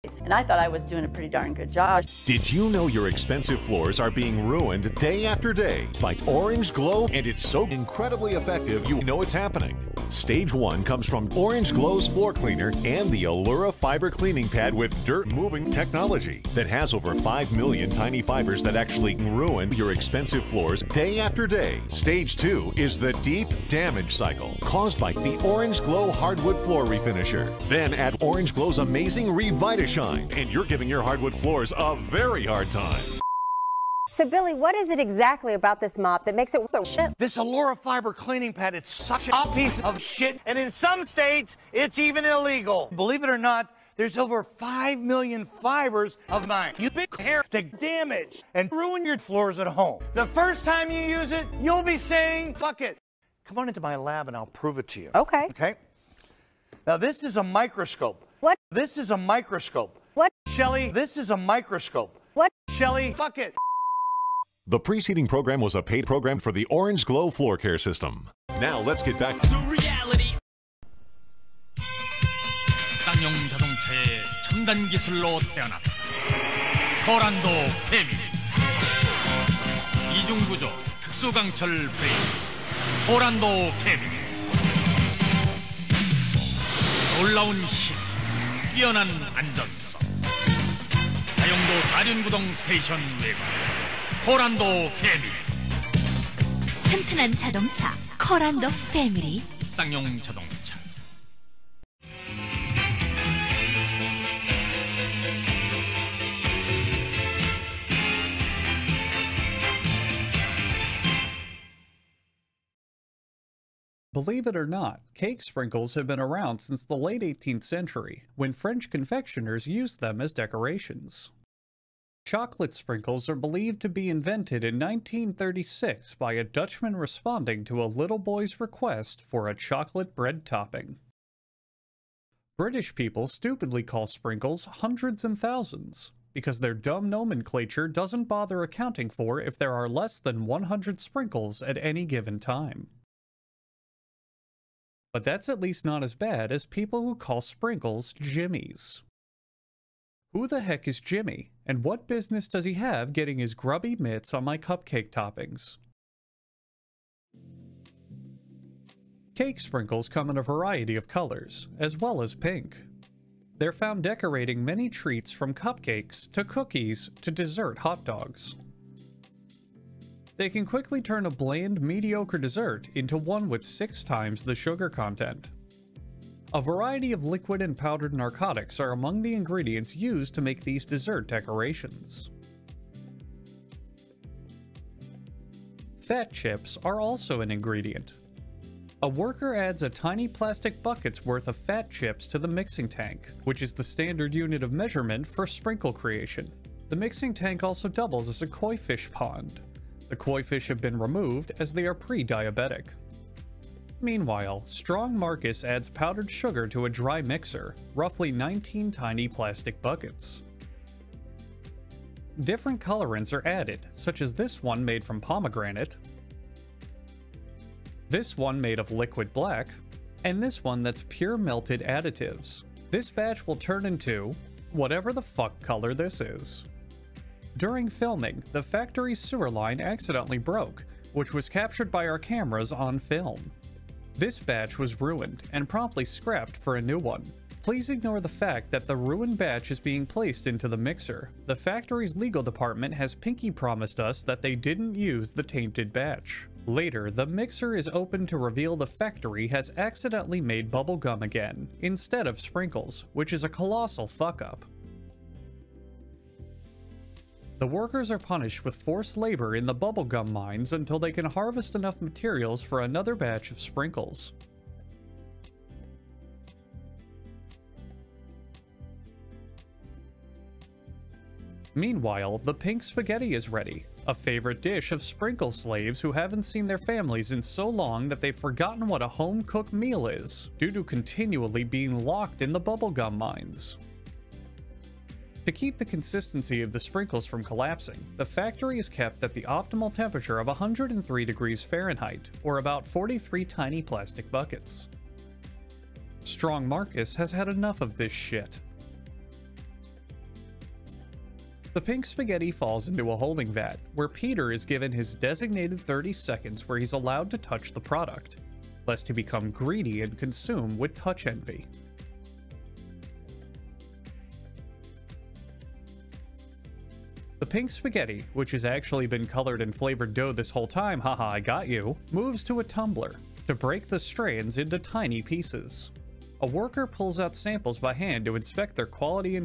And I thought I was doing a pretty darn good job. Did you know your expensive floors are being ruined day after day by Orange Glow? And it's so incredibly effective, you know it's happening. Stage 1 comes from Orange Glow's floor cleaner and the Allura fiber cleaning pad with dirt-moving technology that has over 5 million tiny fibers that actually ruin your expensive floors day after day. Stage 2 is the deep damage cycle caused by the Orange Glow hardwood floor refinisher. Then add Orange Glow's amazing Revitashine, and you're giving your hardwood floors a very hard time. So, Billy, what is it exactly about this mop that makes it so shit? This Allura fiber cleaning pad, it's such a piece of shit, and in some states, it's even illegal. Believe it or not, there's over 5 million fibers of mine. You big hair to damage and ruin your floors at home. The first time you use it, you'll be saying, fuck it. Come on into my lab and I'll prove it to you. Okay. Okay? Now, this is a microscope. What? This is a microscope. What? Shelly, this is a microscope. What? Shelly, fuck it. The preceding program was a paid program for the Orange Glow floor care system. Now let's get back to reality. 쌍용 자동차의 첨단 기술로 태어났다. 코란도 패밀리. 이중 구조 특수 강철 브레이크. 코란도 패밀리. 놀라운 힘, 뛰어난 안전성. 다용도 사륜구동 스테이션 외관. 코란도 패밀리. 튼튼한 자동차 코란도 패밀리. 쌍용 자동차. Believe it or not, cake sprinkles have been around since the late 18th century, when French confectioners used them as decorations. Chocolate sprinkles are believed to be invented in 1936 by a Dutchman responding to a little boy's request for a chocolate bread topping. British people stupidly call sprinkles hundreds and thousands, because their dumb nomenclature doesn't bother accounting for if there are less than 100 sprinkles at any given time. But that's at least not as bad as people who call sprinkles jimmies. Who the heck is Jimmy, and what business does he have getting his grubby mitts on my cupcake toppings? Cake sprinkles come in a variety of colors, as well as pink. They're found decorating many treats from cupcakes to cookies to dessert hot dogs. They can quickly turn a bland, mediocre dessert into one with 6 times the sugar content. A variety of liquid and powdered narcotics are among the ingredients used to make these dessert decorations. Fat chips are also an ingredient. A worker adds a tiny plastic bucket's worth of fat chips to the mixing tank, which is the standard unit of measurement for sprinkle creation. The mixing tank also doubles as a koi fish pond. The koi fish have been removed as they are pre-diabetic. Meanwhile, Strong Marcus adds powdered sugar to a dry mixer, roughly 19 tiny plastic buckets. Different colorants are added, such as this one made from pomegranate, this one made of liquid black, and this one that's pure melted additives. This batch will turn into whatever the fuck color this is. During filming, the factory's sewer line accidentally broke, which was captured by our cameras on film. This batch was ruined and promptly scrapped for a new one. Please ignore the fact that the ruined batch is being placed into the mixer. The factory's legal department has pinky promised us that they didn't use the tainted batch. Later, the mixer is opened to reveal the factory has accidentally made bubblegum again, instead of sprinkles, which is a colossal fuck-up. The workers are punished with forced labor in the bubblegum mines until they can harvest enough materials for another batch of sprinkles. Meanwhile, the pink spaghetti is ready, a favorite dish of sprinkle slaves who haven't seen their families in so long that they've forgotten what a home-cooked meal is, due to continually being locked in the bubblegum mines. To keep the consistency of the sprinkles from collapsing, the factory is kept at the optimal temperature of 103 degrees Fahrenheit, or about 43 tiny plastic buckets. Strong Marcus has had enough of this shit. The pink spaghetti falls into a holding vat, where Peter is given his designated 30 seconds where he's allowed to touch the product, lest he become greedy and consume with touch envy. The pink spaghetti, which has actually been colored and flavored dough this whole time, haha I got you, moves to a tumbler to break the strands into tiny pieces. A worker pulls out samples by hand to inspect their quality and